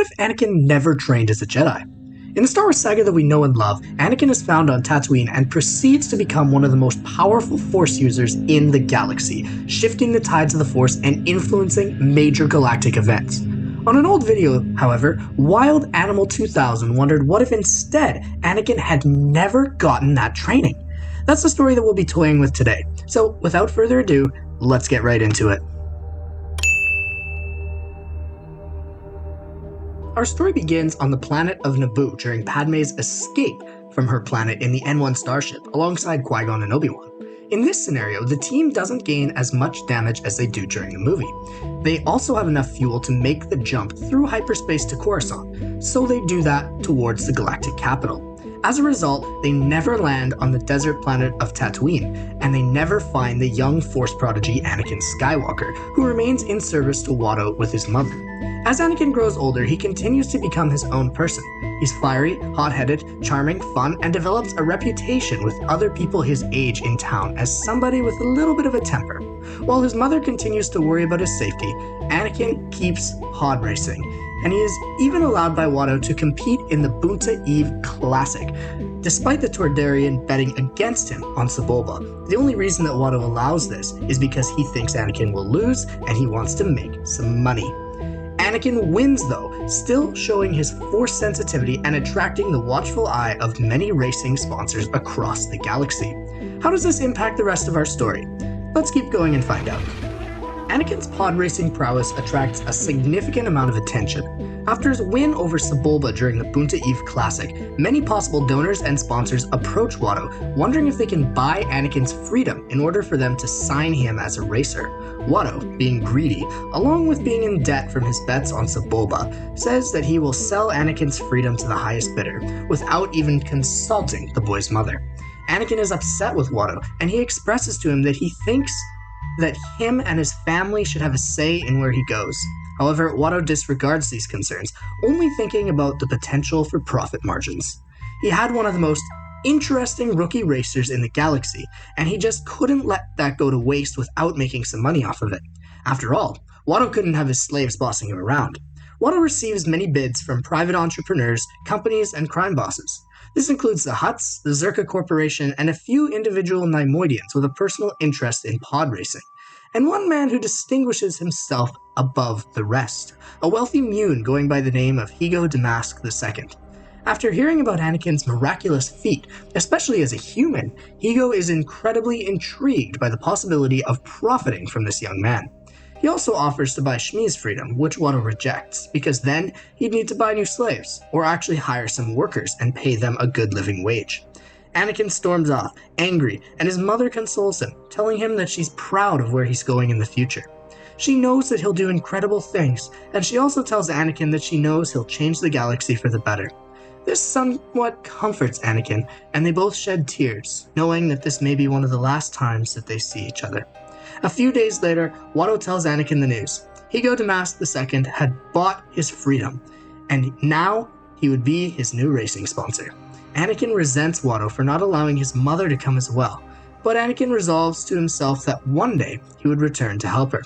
if Anakin never trained as a Jedi? In the Star Wars saga that we know and love, Anakin is found on Tatooine and proceeds to become one of the most powerful Force users in the galaxy, shifting the tides of the Force and influencing major galactic events. On an old video, however, Wild Animal 2000 wondered what if instead Anakin had never gotten that training. That's the story that we'll be toying with today. So without further ado, let's get right into it. Our story begins on the planet of Naboo during Padmé's escape from her planet in the N1 starship alongside Qui-Gon and Obi-Wan. In this scenario, the team doesn't gain as much damage as they do during the movie. They also have enough fuel to make the jump through hyperspace to Coruscant, so they do that towards the galactic capital. As a result, they never land on the desert planet of Tatooine, and they never find the young Force prodigy Anakin Skywalker, who remains in service to Watto with his mother. As Anakin grows older, he continues to become his own person. He's fiery, hot-headed, charming, fun, and develops a reputation with other people his age in town as somebody with a little bit of a temper. While his mother continues to worry about his safety, Anakin keeps pod racing, and he is even allowed by Watto to compete in the Boonta Eve Classic, despite the Toydarian betting against him on Sebulba. The only reason that Watto allows this is because he thinks Anakin will lose and he wants to make some money. Anakin wins though, still showing his Force sensitivity and attracting the watchful eye of many racing sponsors across the galaxy. How does this impact the rest of our story? Let's keep going and find out. Anakin's pod racing prowess attracts a significant amount of attention. After his win over Sebulba during the Boonta Eve Classic, many possible donors and sponsors approach Watto, wondering if they can buy Anakin's freedom in order for them to sign him as a racer. Watto, being greedy, along with being in debt from his bets on Sebulba, says that he will sell Anakin's freedom to the highest bidder, without even consulting the boy's mother. Anakin is upset with Watto, and he expresses to him that he thinks that him and his family should have a say in where he goes. However, Watto disregards these concerns, only thinking about the potential for profit margins. He had one of the most interesting rookie racers in the galaxy, and he just couldn't let that go to waste without making some money off of it. After all, Watto couldn't have his slaves bossing him around. Watto receives many bids from private entrepreneurs, companies, and crime bosses. This includes the Hutts, the Zerka Corporation, and a few individual Neimoidians with a personal interest in pod racing, and one man who distinguishes himself above the rest, a wealthy Mune going by the name of Higo Damask II. After hearing about Anakin's miraculous feat, especially as a human, Higo is incredibly intrigued by the possibility of profiting from this young man. He also offers to buy Shmi's freedom, which Watto rejects, because then he'd need to buy new slaves, or actually hire some workers and pay them a good living wage. Anakin storms off, angry, and his mother consoles him, telling him that she's proud of where he's going in the future. She knows that he'll do incredible things, and she also tells Anakin that she knows he'll change the galaxy for the better. This somewhat comforts Anakin, and they both shed tears, knowing that this may be one of the last times that they see each other. A few days later, Watto tells Anakin the news. Higo Damask II had bought his freedom, and now he would be his new racing sponsor. Anakin resents Watto for not allowing his mother to come as well, but Anakin resolves to himself that one day he would return to help her.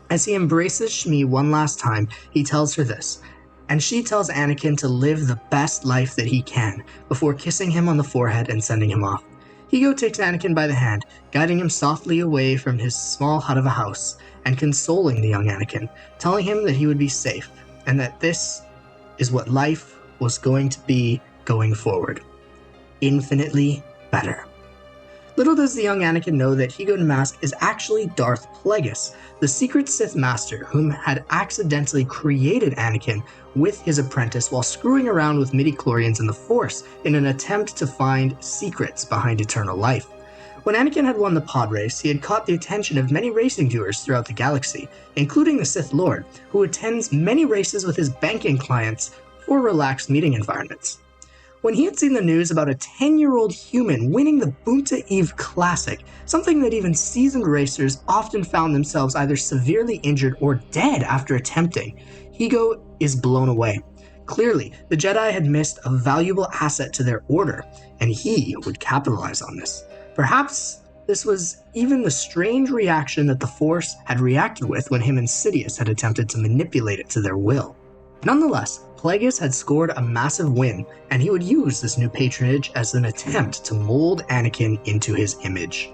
As he embraces Shmi one last time, he tells her this, and she tells Anakin to live the best life that he can, before kissing him on the forehead and sending him off. Higo takes Anakin by the hand, guiding him softly away from his small hut of a house, and consoling the young Anakin, telling him that he would be safe, and that this is what life was going to be going forward. Infinitely better. Little does the young Anakin know that Higo Damask is actually Darth Plagueis, the secret Sith Master whom had accidentally created Anakin with his apprentice while screwing around with midichlorians in the Force in an attempt to find secrets behind eternal life. When Anakin had won the pod race, he had caught the attention of many racing viewers throughout the galaxy, including the Sith Lord, who attends many races with his banking clients for relaxed meeting environments. When he had seen the news about a 10-year-old human winning the Boonta Eve Classic, something that even seasoned racers often found themselves either severely injured or dead after attempting, Higo is blown away. Clearly, the Jedi had missed a valuable asset to their order, and he would capitalize on this. Perhaps this was even the strange reaction that the Force had reacted with when him and Sidious had attempted to manipulate it to their will. Nonetheless, Plagueis had scored a massive win, and he would use this new patronage as an attempt to mold Anakin into his image.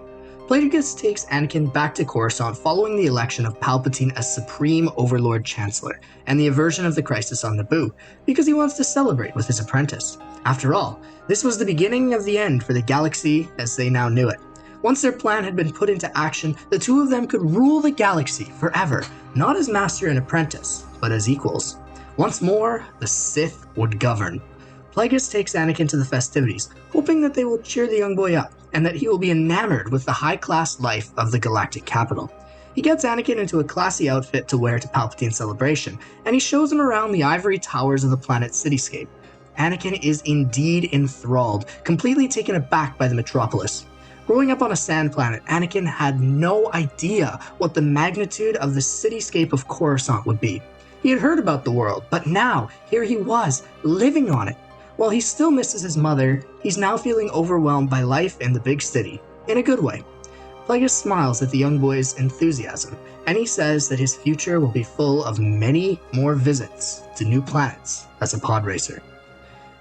Plagueis takes Anakin back to Coruscant following the election of Palpatine as Supreme Overlord Chancellor and the aversion of the crisis on Naboo, because he wants to celebrate with his apprentice. After all, this was the beginning of the end for the galaxy as they now knew it. Once their plan had been put into action, the two of them could rule the galaxy forever, not as master and apprentice, but as equals. Once more, the Sith would govern. Plagueis takes Anakin to the festivities, hoping that they will cheer the young boy up, and that he will be enamored with the high-class life of the galactic capital. He gets Anakin into a classy outfit to wear to Palpatine's celebration, and he shows him around the ivory towers of the planet's cityscape. Anakin is indeed enthralled, completely taken aback by the metropolis. Growing up on a sand planet, Anakin had no idea what the magnitude of the cityscape of Coruscant would be. He had heard about the world, but now, here he was, living on it. While he still misses his mother, he's now feeling overwhelmed by life in the big city, in a good way. Plagueis smiles at the young boy's enthusiasm, and he says that his future will be full of many more visits to new planets as a pod racer.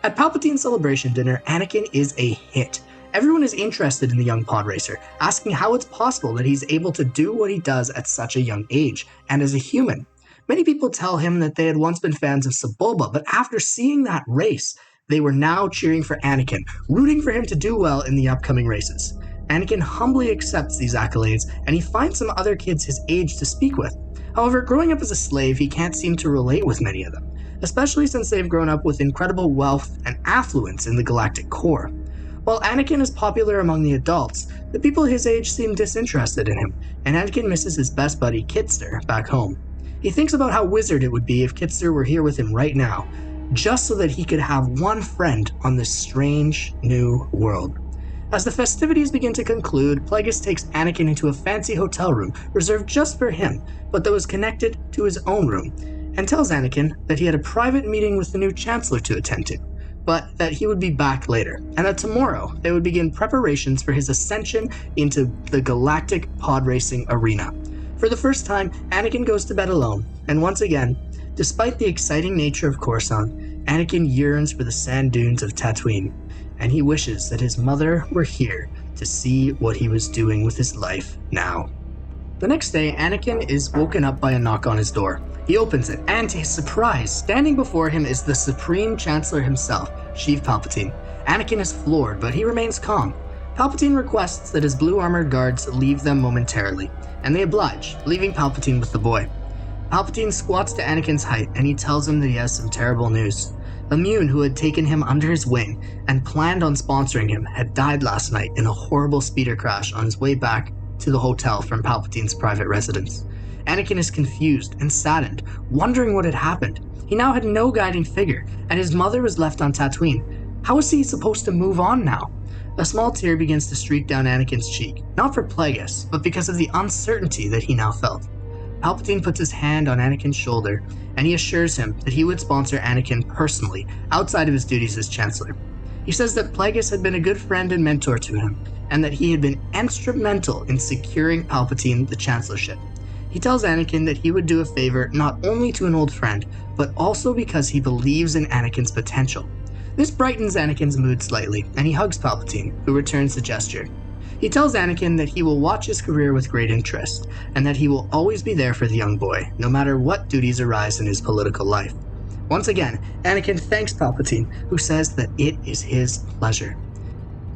At Palpatine's celebration dinner, Anakin is a hit. Everyone is interested in the young pod racer, asking how it's possible that he's able to do what he does at such a young age, and as a human. Many people tell him that they had once been fans of Sebulba, but after seeing that race, they were now cheering for Anakin, rooting for him to do well in the upcoming races. Anakin humbly accepts these accolades, and he finds some other kids his age to speak with. However, growing up as a slave, he can't seem to relate with many of them, especially since they've grown up with incredible wealth and affluence in the galactic core. While Anakin is popular among the adults, the people his age seem disinterested in him, and Anakin misses his best buddy Kitster back home. He thinks about how wizard it would be if Kitster were here with him right now, just so that he could have one friend on this strange new world. As the festivities begin to conclude, Plagueis takes Anakin into a fancy hotel room reserved just for him, but that was connected to his own room, and tells Anakin that he had a private meeting with the new Chancellor to attend to, but that he would be back later, and that tomorrow they would begin preparations for his ascension into the galactic pod racing arena. For the first time, Anakin goes to bed alone, and once again, despite the exciting nature of Coruscant, Anakin yearns for the sand dunes of Tatooine, and he wishes that his mother were here to see what he was doing with his life now. The next day, Anakin is woken up by a knock on his door. He opens it, and to his surprise, standing before him is the Supreme Chancellor himself, Sheev Palpatine. Anakin is floored, but he remains calm. Palpatine requests that his blue-armored guards leave them momentarily, and they oblige, leaving Palpatine with the boy. Palpatine squats to Anakin's height, and he tells him that he has some terrible news. Immune, who had taken him under his wing and planned on sponsoring him, had died last night in a horrible speeder crash on his way back to the hotel from Palpatine's private residence. Anakin is confused and saddened, wondering what had happened. He now had no guiding figure, and his mother was left on Tatooine. How was he supposed to move on now? A small tear begins to streak down Anakin's cheek, not for Plagueis, but because of the uncertainty that he now felt. Palpatine puts his hand on Anakin's shoulder, and he assures him that he would sponsor Anakin personally, outside of his duties as Chancellor. He says that Plagueis had been a good friend and mentor to him, and that he had been instrumental in securing Palpatine the chancellorship. He tells Anakin that he would do a favor not only to an old friend, but also because he believes in Anakin's potential. This brightens Anakin's mood slightly, and he hugs Palpatine, who returns the gesture. He tells Anakin that he will watch his career with great interest, and that he will always be there for the young boy, no matter what duties arise in his political life. Once again, Anakin thanks Palpatine, who says that it is his pleasure.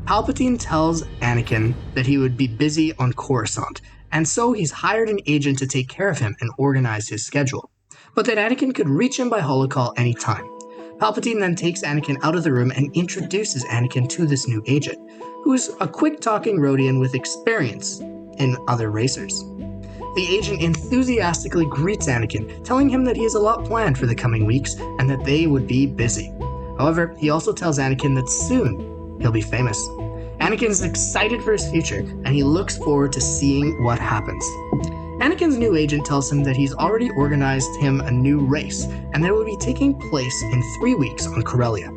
Palpatine tells Anakin that he would be busy on Coruscant, and so he's hired an agent to take care of him and organize his schedule, but that Anakin could reach him by holocall anytime. Palpatine then takes Anakin out of the room and introduces Anakin to this new agent, who is a quick-talking Rodian with experience in other racers. The agent enthusiastically greets Anakin, telling him that he has a lot planned for the coming weeks and that they would be busy. However, he also tells Anakin that soon he'll be famous. Anakin is excited for his future, and he looks forward to seeing what happens. Anakin's new agent tells him that he's already organized him a new race, and that it will be taking place in 3 weeks on Corellia.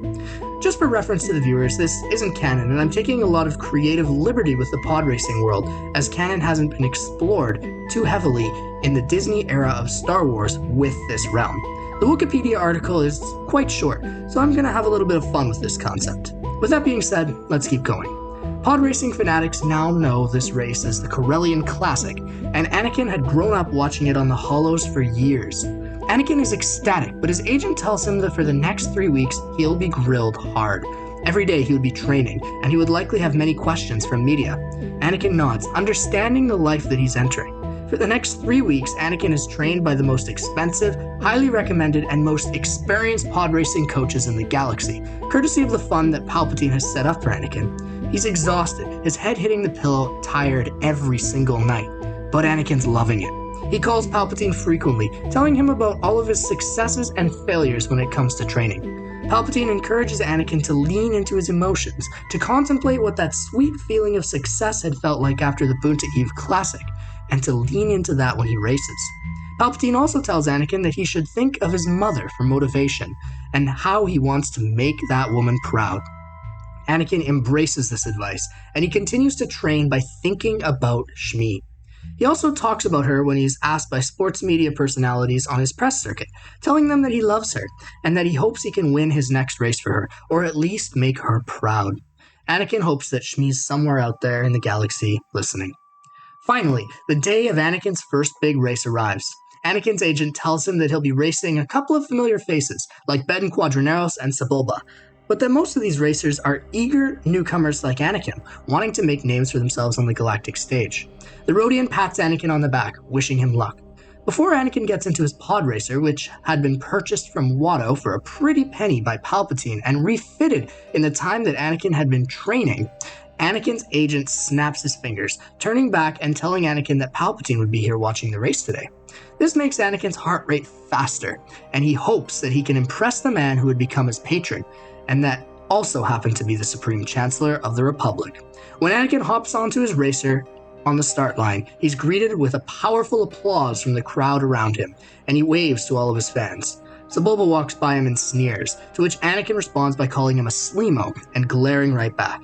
Just for reference to the viewers, this isn't canon, and I'm taking a lot of creative liberty with the pod racing world, as canon hasn't been explored too heavily in the Disney era of Star Wars with this realm. The Wikipedia article is quite short, so I'm going to have a little bit of fun with this concept. With that being said, let's keep going. Pod racing fanatics now know this race as the Corellian Classic, and Anakin had grown up watching it on the Hollows for years. Anakin is ecstatic, but his agent tells him that for the next 3 weeks, he'll be grilled hard. Every day he would be training, and he would likely have many questions from media. Anakin nods, understanding the life that he's entering. For the next 3 weeks, Anakin is trained by the most expensive, highly recommended, and most experienced pod racing coaches in the galaxy, courtesy of the fund that Palpatine has set up for Anakin. He's exhausted, his head hitting the pillow, tired every single night. But Anakin's loving it. He calls Palpatine frequently, telling him about all of his successes and failures when it comes to training. Palpatine encourages Anakin to lean into his emotions, to contemplate what that sweet feeling of success had felt like after the Boonta Eve Classic, and to lean into that when he races. Palpatine also tells Anakin that he should think of his mother for motivation, and how he wants to make that woman proud. Anakin embraces this advice, and he continues to train by thinking about Shmi. He also talks about her when he's asked by sports media personalities on his press circuit, telling them that he loves her, and that he hopes he can win his next race for her, or at least make her proud. Anakin hopes that Shmi's somewhere out there in the galaxy listening. Finally, the day of Anakin's first big race arrives. Anakin's agent tells him that he'll be racing a couple of familiar faces, like Ben Quadraneros and Sebulba, but that most of these racers are eager newcomers like Anakin, wanting to make names for themselves on the galactic stage. The Rodian pats Anakin on the back, wishing him luck. Before Anakin gets into his pod racer, which had been purchased from Watto for a pretty penny by Palpatine and refitted in the time that Anakin had been training, Anakin's agent snaps his fingers, turning back and telling Anakin that Palpatine would be here watching the race today. This makes Anakin's heart rate faster, and he hopes that he can impress the man who would become his patron, and that also happened to be the Supreme Chancellor of the Republic. When Anakin hops onto his racer on the start line, he's greeted with a powerful applause from the crowd around him, and he waves to all of his fans. Sebulba walks by him and sneers, to which Anakin responds by calling him a sleemo and glaring right back.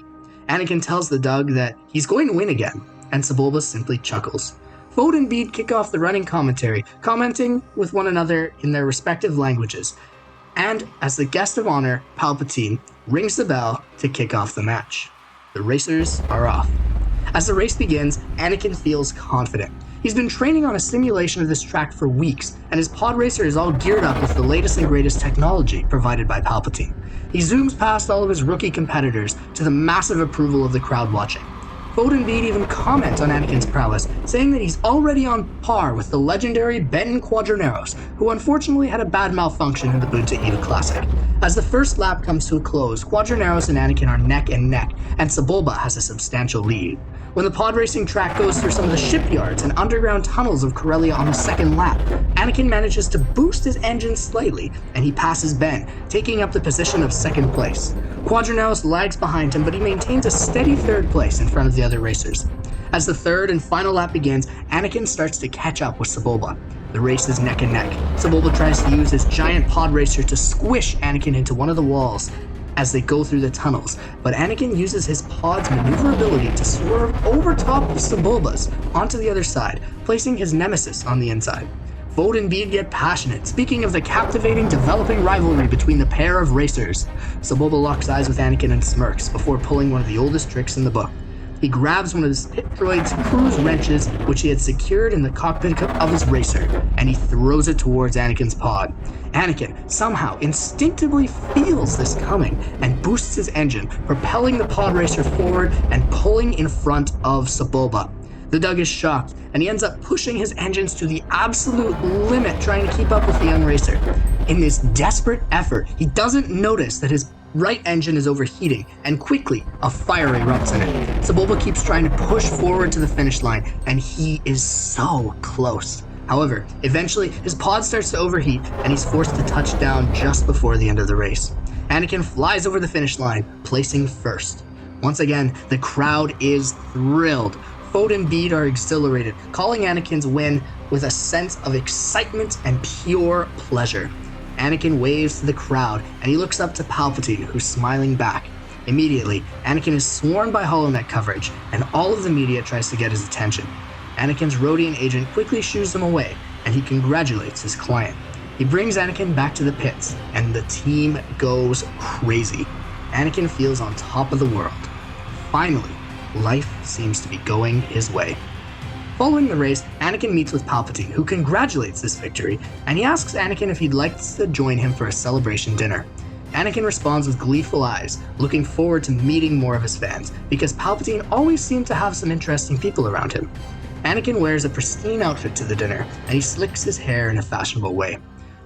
Anakin tells the Dug that he's going to win again, and Sebulba simply chuckles. Fode and Bede kick off the running commentary, commenting with one another in their respective languages, and as the guest of honor, Palpatine rings the bell to kick off the match. The racers are off. As the race begins, Anakin feels confident. He's been training on a simulation of this track for weeks, and his pod racer is all geared up with the latest and greatest technology provided by Palpatine. He zooms past all of his rookie competitors to the massive approval of the crowd watching. Fode and Bede even comment on Anakin's prowess, saying that he's already on par with the legendary Ben Quadraneros, who unfortunately had a bad malfunction in the Boonta Eve Classic. As the first lap comes to a close, Quadraneros and Anakin are neck and neck, and Sebulba has a substantial lead. When the pod racing track goes through some of the shipyards and underground tunnels of Corellia on the second lap, Anakin manages to boost his engine slightly, and he passes Ben, taking up the position of second place. Quadraneros lags behind him, but he maintains a steady third place in front of the other racers. As the third and final lap begins, Anakin starts to catch up with Sebulba. The race is neck and neck. Sebulba tries to use his giant pod racer to squish Anakin into one of the walls as they go through the tunnels, but Anakin uses his pod's maneuverability to swerve over top of Sebulba's onto the other side, placing his nemesis on the inside. Fode and Bede get passionate, speaking of the captivating developing rivalry between the pair of racers. Sebulba locks eyes with Anakin and smirks before pulling one of the oldest tricks in the book. He grabs one of his pit droid's cruise wrenches, which he had secured in the cockpit of his racer, and he throws it towards Anakin's pod. Anakin somehow instinctively feels this coming and boosts his engine, propelling the pod racer forward and pulling in front of Sebulba. The Dug is shocked, and he ends up pushing his engines to the absolute limit, trying to keep up with the young racer. In this desperate effort, he doesn't notice that his right engine is overheating, and quickly, a fire erupts in it. Sebulba keeps trying to push forward to the finish line, and he is so close. However, eventually, his pod starts to overheat, and he's forced to touch down just before the end of the race. Anakin flies over the finish line, placing first. Once again, the crowd is thrilled. Fode and Bede are exhilarated, calling Anakin's win with a sense of excitement and pure pleasure. Anakin waves to the crowd, and he looks up to Palpatine, who's smiling back. Immediately, Anakin is swarmed by HoloNet coverage, and all of the media tries to get his attention. Anakin's Rodian agent quickly shoos them away, and he congratulates his client. He He brings Anakin back to the pits, and the team goes crazy. Anakin feels on top of the world. Finally, life seems to be going his way. Following the race, Anakin meets with Palpatine, who congratulates this victory, and he asks Anakin if he'd like to join him for a celebration dinner. Anakin responds with gleeful eyes, looking forward to meeting more of his fans, because Palpatine always seemed to have some interesting people around him. Anakin wears a pristine outfit to the dinner, and he slicks his hair in a fashionable way.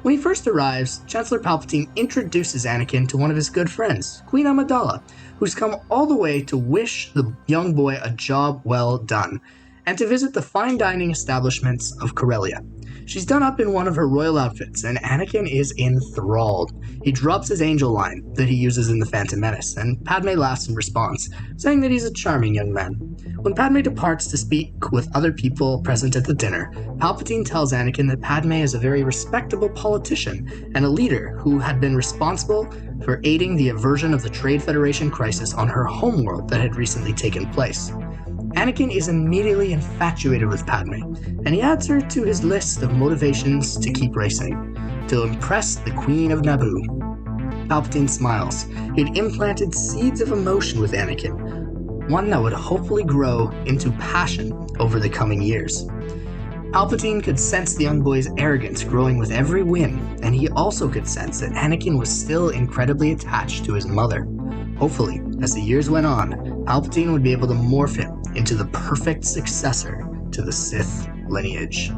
When he first arrives, Chancellor Palpatine introduces Anakin to one of his good friends, Queen Amidala, who's come all the way to wish the young boy a job well done, and to visit the fine dining establishments of Corellia. She's done up in one of her royal outfits, and Anakin is enthralled. He drops his angel line that he uses in The Phantom Menace, and Padme laughs in response, saying that he's a charming young man. When Padme departs to speak with other people present at the dinner, Palpatine tells Anakin that Padme is a very respectable politician and a leader who had been responsible for aiding the aversion of the Trade Federation crisis on her homeworld that had recently taken place. Anakin is immediately infatuated with Padme, and he adds her to his list of motivations to keep racing, to impress the Queen of Naboo. Palpatine smiles. He had implanted seeds of emotion with Anakin, one that would hopefully grow into passion over the coming years. Palpatine could sense the young boy's arrogance growing with every win, and he also could sense that Anakin was still incredibly attached to his mother. Hopefully, as the years went on, Palpatine would be able to morph him into the perfect successor to the Sith lineage.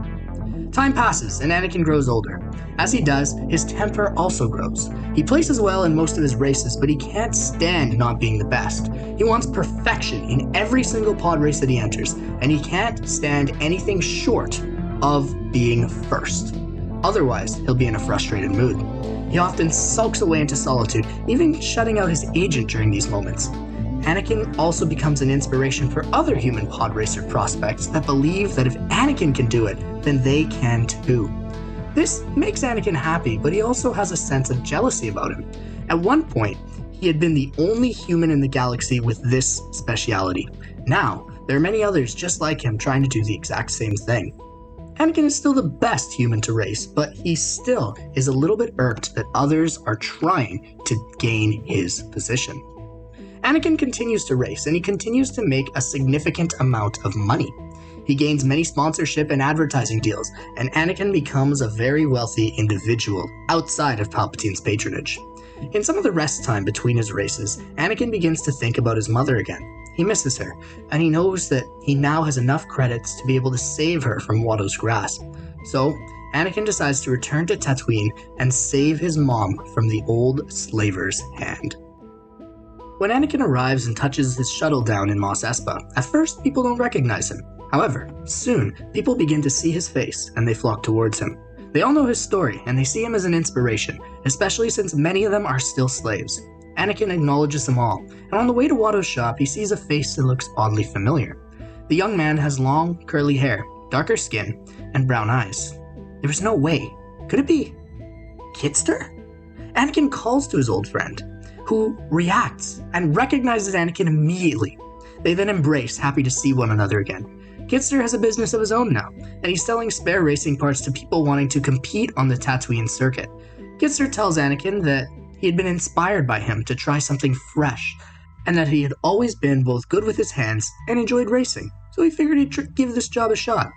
Time passes, and Anakin grows older. As he does, his temper also grows. He places well in most of his races, but he can't stand not being the best. He wants perfection in every single pod race that he enters, and he can't stand anything short of being first. Otherwise, he'll be in a frustrated mood. He often sulks away into solitude, even shutting out his agent during these moments. Anakin also becomes an inspiration for other human pod racer prospects that believe that if Anakin can do it, then they can too. This makes Anakin happy, but he also has a sense of jealousy about him. At one point, he had been the only human in the galaxy with this speciality. Now, there are many others just like him trying to do the exact same thing. Anakin is still the best human to race, but he still is a little bit irked that others are trying to gain his position. Anakin continues to race, and he continues to make a significant amount of money. He gains many sponsorship and advertising deals, and Anakin becomes a very wealthy individual outside of Palpatine's patronage. In some of the rest time between his races, Anakin begins to think about his mother again. He misses her, and he knows that he now has enough credits to be able to save her from Watto's grasp. So, Anakin decides to return to Tatooine and save his mom from the old slaver's hand. When Anakin arrives and touches his shuttle down in Mos Espa, at first people don't recognize him. However, soon people begin to see his face and they flock towards him. They all know his story and they see him as an inspiration, especially since many of them are still slaves. Anakin acknowledges them all, and on the way to Watto's shop he sees a face that looks oddly familiar. The young man has long, curly hair, darker skin, and brown eyes. There was no way. Could it be Kitster? Anakin calls to his old friend, who reacts and recognizes Anakin immediately. They then embrace, happy to see one another again. Kitster has a business of his own now, and he's selling spare racing parts to people wanting to compete on the Tatooine circuit. Kitster tells Anakin that he had been inspired by him to try something fresh, and that he had always been both good with his hands and enjoyed racing, so he figured he'd give this job a shot.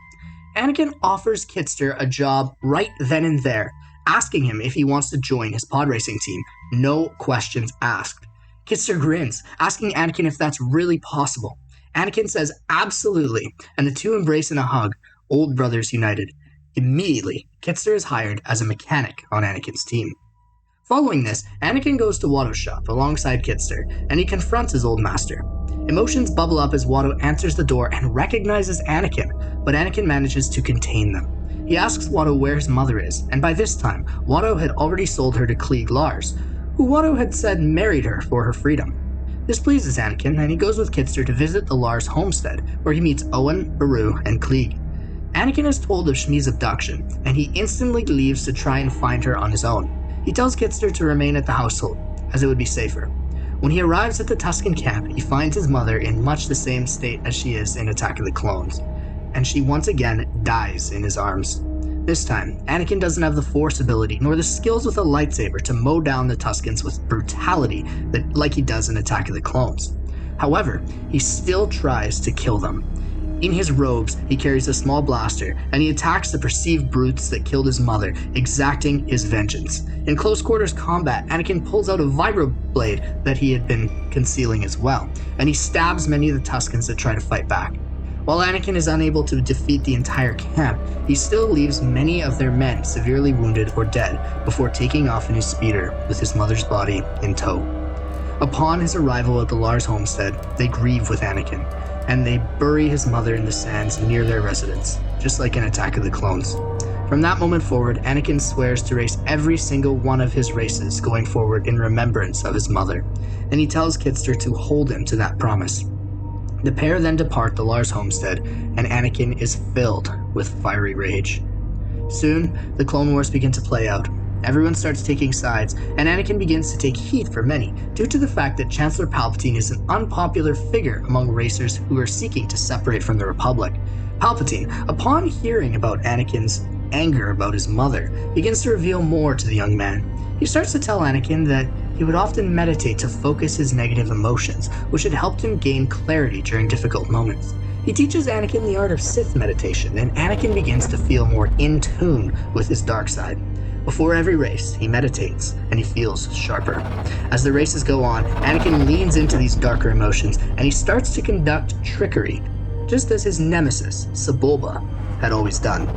Anakin offers Kitster a job right then and there, asking him if he wants to join his pod racing team, no questions asked. Kitster grins, asking Anakin if that's really possible. Anakin says absolutely, and the two embrace in a hug, old brothers united. Immediately, Kitster is hired as a mechanic on Anakin's team. Following this, Anakin goes to Watto's shop alongside Kitster, and he confronts his old master. Emotions bubble up as Watto answers the door and recognizes Anakin, but Anakin manages to contain them. He asks Watto where his mother is, and by this time, Watto had already sold her to Cliegg Lars, who Watto had said married her for her freedom. This pleases Anakin, and he goes with Kitster to visit the Lars homestead, where he meets Owen, Beru, and Cliegg. Anakin is told of Shmi's abduction, and he instantly leaves to try and find her on his own. He tells Kitster to remain at the household, as it would be safer. When he arrives at the Tusken camp, he finds his mother in much the same state as she is in Attack of the Clones, and she once again dies in his arms. This time, Anakin doesn't have the Force ability nor the skills with a lightsaber to mow down the Tuskens with brutality like he does in Attack of the Clones. However, he still tries to kill them. In his robes, he carries a small blaster, and he attacks the perceived brutes that killed his mother, exacting his vengeance. In close quarters combat, Anakin pulls out a vibroblade that he had been concealing as well, and he stabs many of the Tuskens that try to fight back. While Anakin is unable to defeat the entire camp, he still leaves many of their men severely wounded or dead before taking off in his speeder with his mother's body in tow. Upon his arrival at the Lars homestead, they grieve with Anakin, and they bury his mother in the sands near their residence, just like in Attack of the Clones. From that moment forward, Anakin swears to race every single one of his races going forward in remembrance of his mother, and he tells Kitster to hold him to that promise. The pair then depart the Lars homestead, and Anakin is filled with fiery rage. Soon, the Clone Wars begin to play out. Everyone starts taking sides, and Anakin begins to take heat for many, due to the fact that Chancellor Palpatine is an unpopular figure among racers who are seeking to separate from the Republic. Palpatine, upon hearing about Anakin's anger about his mother, begins to reveal more to the young man. He starts to tell Anakin that he would often meditate to focus his negative emotions, which had helped him gain clarity during difficult moments. He teaches Anakin the art of Sith meditation, and Anakin begins to feel more in tune with his dark side. Before every race, he meditates, and he feels sharper. As the races go on, Anakin leans into these darker emotions, and he starts to conduct trickery, just as his nemesis, Sebulba, had always done.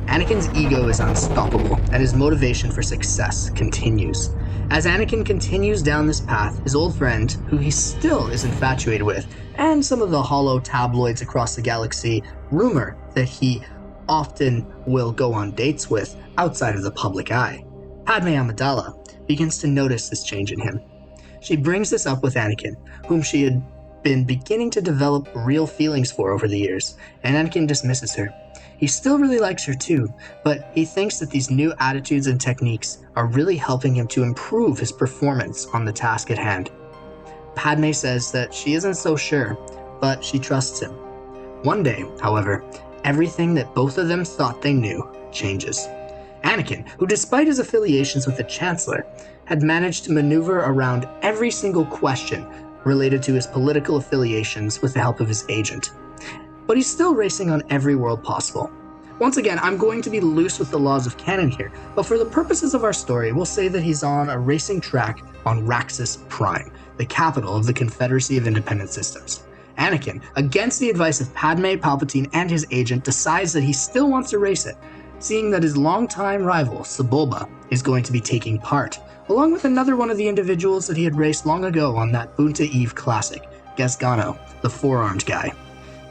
Anakin's ego is unstoppable, and his motivation for success continues. As Anakin continues down this path, his old friend, who he still is infatuated with, and some of the hollow tabloids across the galaxy rumor that he often will go on dates with outside of the public eye, Padme Amidala begins to notice this change in him. She brings this up with Anakin, whom she had been beginning to develop real feelings for over the years, and Anakin dismisses her. He still really likes her too, but he thinks that these new attitudes and techniques are really helping him to improve his performance on the task at hand. Padme says that she isn't so sure, but she trusts him. One day, however, everything that both of them thought they knew changes. Anakin, who despite his affiliations with the Chancellor, had managed to maneuver around every single question related to his political affiliations with the help of his agent. But he's still racing on every world possible. Once again, I'm going to be loose with the laws of canon here, but for the purposes of our story, we'll say that he's on a racing track on Raxis Prime, the capital of the Confederacy of Independent Systems. Anakin, against the advice of Padme, Palpatine, and his agent, decides that he still wants to race it, seeing that his longtime rival, Sebulba, is going to be taking part, along with another one of the individuals that he had raced long ago on that Boonta Eve Classic, Gasgano, the four-armed guy.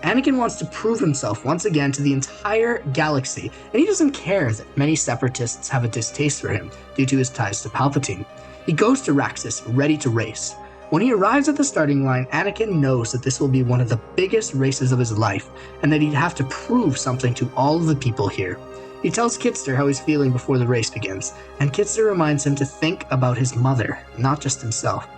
Anakin wants to prove himself once again to the entire galaxy, and he doesn't care that many separatists have a distaste for him due to his ties to Palpatine. He goes to Raxis, ready to race. When he arrives at the starting line, Anakin knows that this will be one of the biggest races of his life, and that he'd have to prove something to all of the people here. He tells Kitster how he's feeling before the race begins, and Kitster reminds him to think about his mother, not just himself.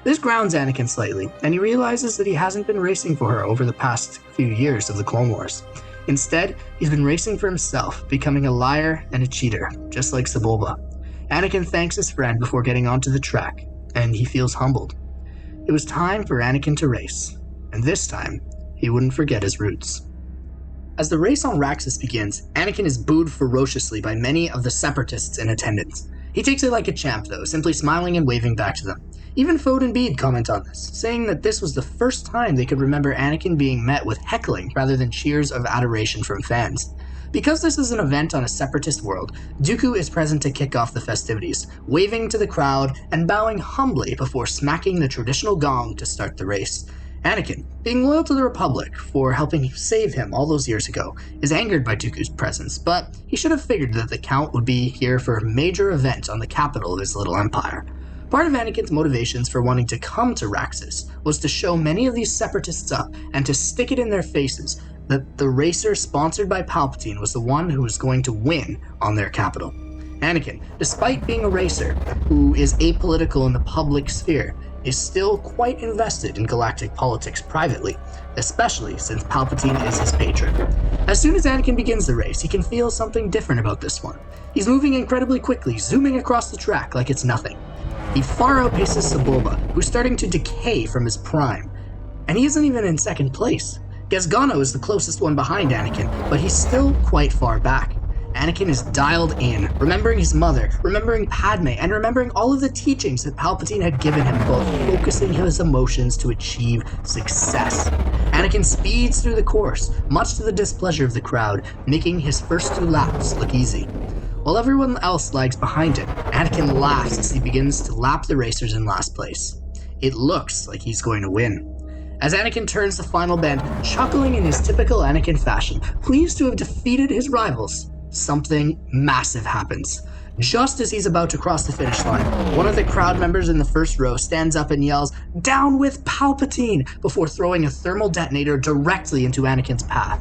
This grounds Anakin slightly, and he realizes that he hasn't been racing for her over the past few years of the Clone Wars. Instead, he's been racing for himself, becoming a liar and a cheater, just like Sebulba. Anakin thanks his friend before getting onto the track, and he feels humbled. It was time for Anakin to race, and this time, he wouldn't forget his roots. As the race on Raxis begins, Anakin is booed ferociously by many of the separatists in attendance. He takes it like a champ though, simply smiling and waving back to them. Even Fode and Bede comment on this, saying that this was the first time they could remember Anakin being met with heckling rather than cheers of adoration from fans. Because this is an event on a separatist world, Dooku is present to kick off the festivities, waving to the crowd and bowing humbly before smacking the traditional gong to start the race. Anakin, being loyal to the Republic for helping save him all those years ago, is angered by Dooku's presence, but he should have figured that the Count would be here for a major event on the capital of his little empire. Part of Anakin's motivations for wanting to come to Raxis was to show many of these separatists up and to stick it in their faces that the racer sponsored by Palpatine was the one who was going to win on their capital. Anakin, despite being a racer who is apolitical in the public sphere, is still quite invested in galactic politics privately, especially since Palpatine is his patron. As soon as Anakin begins the race, he can feel something different about this one. He's moving incredibly quickly, zooming across the track like it's nothing. He far outpaces Sebulba, who's starting to decay from his prime, and he isn't even in second place. Gasgano is the closest one behind Anakin, but he's still quite far back. Anakin is dialed in, remembering his mother, remembering Padme, and remembering all of the teachings that Palpatine had given him, both focusing his emotions to achieve success. Anakin speeds through the course, much to the displeasure of the crowd, making his first 2 laps look easy. While everyone else lags behind him, Anakin laughs as he begins to lap the racers in last place. It looks like he's going to win. As Anakin turns the final bend, chuckling in his typical Anakin fashion, pleased to have defeated his rivals, something massive happens. Just as he's about to cross the finish line, one of the crowd members in the first row stands up and yells, "Down with Palpatine!" before throwing a thermal detonator directly into Anakin's path.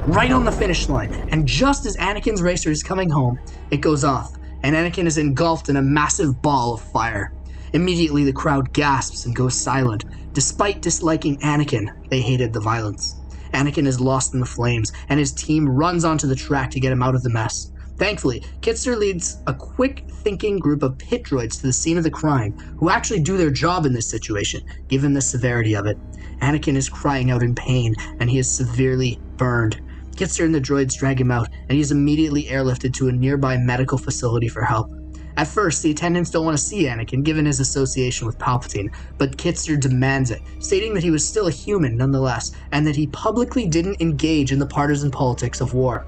Right on the finish line, and just as Anakin's racer is coming home, it goes off, and Anakin is engulfed in a massive ball of fire. Immediately, the crowd gasps and goes silent. Despite disliking Anakin, they hated the violence. Anakin is lost in the flames, and his team runs onto the track to get him out of the mess. Thankfully, Kitster leads a quick-thinking group of pit droids to the scene of the crime, who actually do their job in this situation, given the severity of it. Anakin is crying out in pain, and he is severely burned. Kitster and the droids drag him out, and he is immediately airlifted to a nearby medical facility for help. At first, the attendants don't want to see Anakin, given his association with Palpatine, but Kitster demands it, stating that he was still a human nonetheless, and that he publicly didn't engage in the partisan politics of war.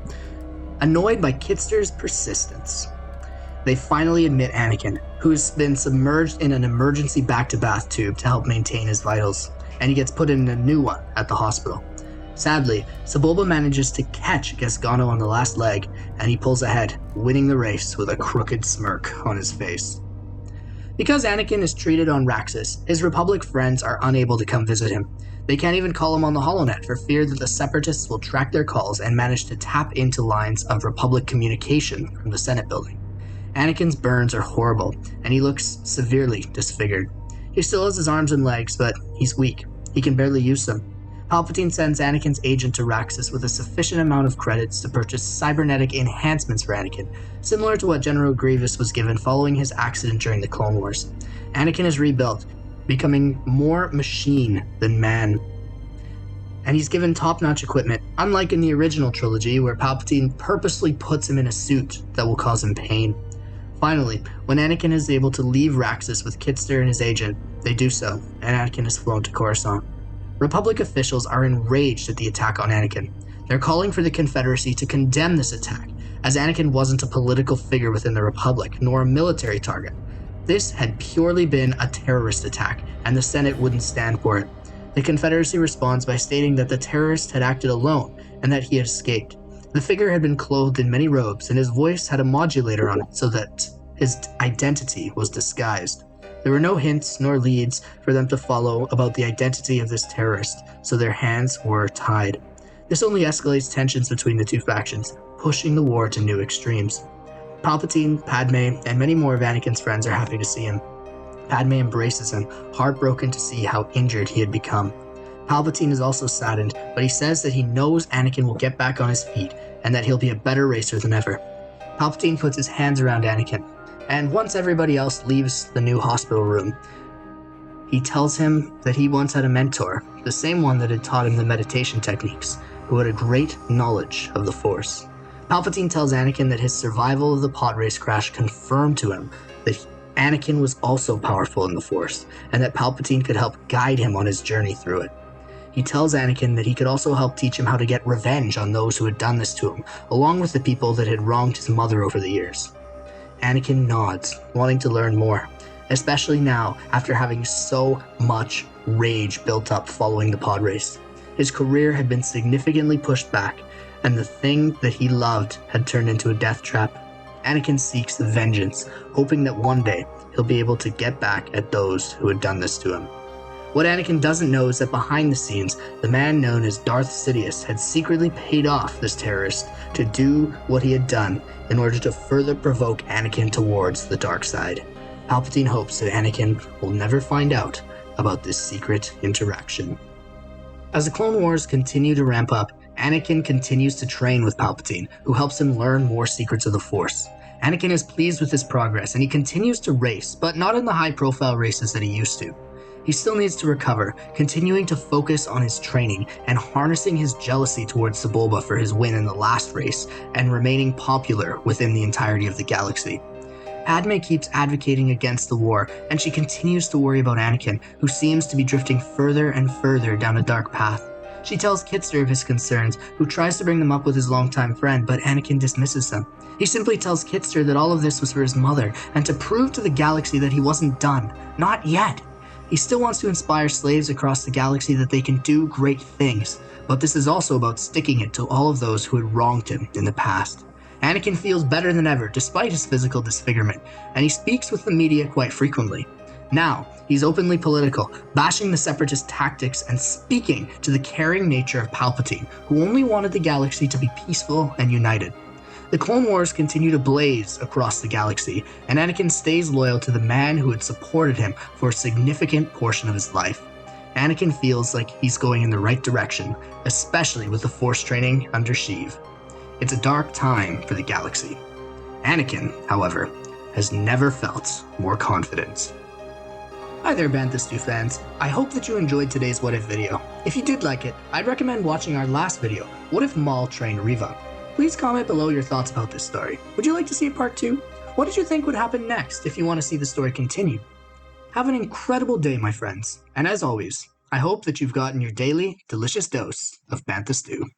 Annoyed by Kitster's persistence, they finally admit Anakin, who has been submerged in an emergency back-to-bath tube to help maintain his vitals, and he gets put in a new one at the hospital. Sadly, Sebulba manages to catch Gasgano on the last leg, and he pulls ahead, winning the race with a crooked smirk on his face. Because Anakin is treated on Raxis, his Republic friends are unable to come visit him. They can't even call him on the holonet for fear that the Separatists will track their calls and manage to tap into lines of Republic communication from the Senate building. Anakin's burns are horrible, and he looks severely disfigured. He still has his arms and legs, but he's weak. He can barely use them. Palpatine sends Anakin's agent to Raxis with a sufficient amount of credits to purchase cybernetic enhancements for Anakin, similar to what General Grievous was given following his accident during the Clone Wars. Anakin is rebuilt, becoming more machine than man. And he's given top-notch equipment, unlike in the original trilogy where Palpatine purposely puts him in a suit that will cause him pain. Finally, when Anakin is able to leave Raxis with Kitster and his agent, they do so, and Anakin is flown to Coruscant. Republic officials are enraged at the attack on Anakin. They're calling for the Confederacy to condemn this attack, as Anakin wasn't a political figure within the Republic, nor a military target. This had purely been a terrorist attack, and the Senate wouldn't stand for it. The Confederacy responds by stating that the terrorist had acted alone, and that he had escaped. The figure had been clothed in many robes, and his voice had a modulator on it so that his identity was disguised. There were no hints nor leads for them to follow about the identity of this terrorist, so their hands were tied. This only escalates tensions between the two factions, pushing the war to new extremes. Palpatine, Padme, and many more of Anakin's friends are happy to see him. Padme embraces him, heartbroken to see how injured he had become. Palpatine is also saddened, but he says that he knows Anakin will get back on his feet, and that he'll be a better racer than ever. Palpatine puts his hands around Anakin, and once everybody else leaves the new hospital room, he tells him that he once had a mentor, the same one that had taught him the meditation techniques, who had a great knowledge of the Force. Palpatine tells Anakin that his survival of the pod race crash confirmed to him that Anakin was also powerful in the Force, and that Palpatine could help guide him on his journey through it. He tells Anakin that he could also help teach him how to get revenge on those who had done this to him, along with the people that had wronged his mother over the years. Anakin nods, wanting to learn more, especially now after having so much rage built up following the pod race. His career had been significantly pushed back, and the thing that he loved had turned into a death trap. Anakin seeks vengeance, hoping that one day he'll be able to get back at those who had done this to him. What Anakin doesn't know is that behind the scenes, the man known as Darth Sidious had secretly paid off this terrorist to do what he had done in order to further provoke Anakin towards the dark side. Palpatine hopes that Anakin will never find out about this secret interaction. As the Clone Wars continue to ramp up, Anakin continues to train with Palpatine, who helps him learn more secrets of the Force. Anakin is pleased with his progress, and he continues to race, but not in the high-profile races that he used to. He still needs to recover, continuing to focus on his training and harnessing his jealousy towards Sebulba for his win in the last race, and remaining popular within the entirety of the galaxy. Padme keeps advocating against the war, and she continues to worry about Anakin, who seems to be drifting further and further down a dark path. She tells Kitster of his concerns, who tries to bring them up with his longtime friend, but Anakin dismisses them. He simply tells Kitster that all of this was for his mother, and to prove to the galaxy that he wasn't done. Not yet. He still wants to inspire slaves across the galaxy that they can do great things, but this is also about sticking it to all of those who had wronged him in the past. Anakin feels better than ever despite his physical disfigurement, and he speaks with the media quite frequently. Now, he's openly political, bashing the Separatist tactics and speaking to the caring nature of Palpatine, who only wanted the galaxy to be peaceful and united. The Clone Wars continue to blaze across the galaxy, and Anakin stays loyal to the man who had supported him for a significant portion of his life. Anakin feels like he's going in the right direction, especially with the Force training under Sheev. It's a dark time for the galaxy. Anakin, however, has never felt more confident. Hi there, Bantha Stew fans. I hope that you enjoyed today's What If video. If you did like it, I'd recommend watching our last video, What If Maul Trained Reva? Please comment below your thoughts about this story. Would you like to see a part 2? What did you think would happen next if you want to see the story continue? Have an incredible day, my friends, and as always, I hope that you've gotten your daily, delicious dose of Bantha Stew.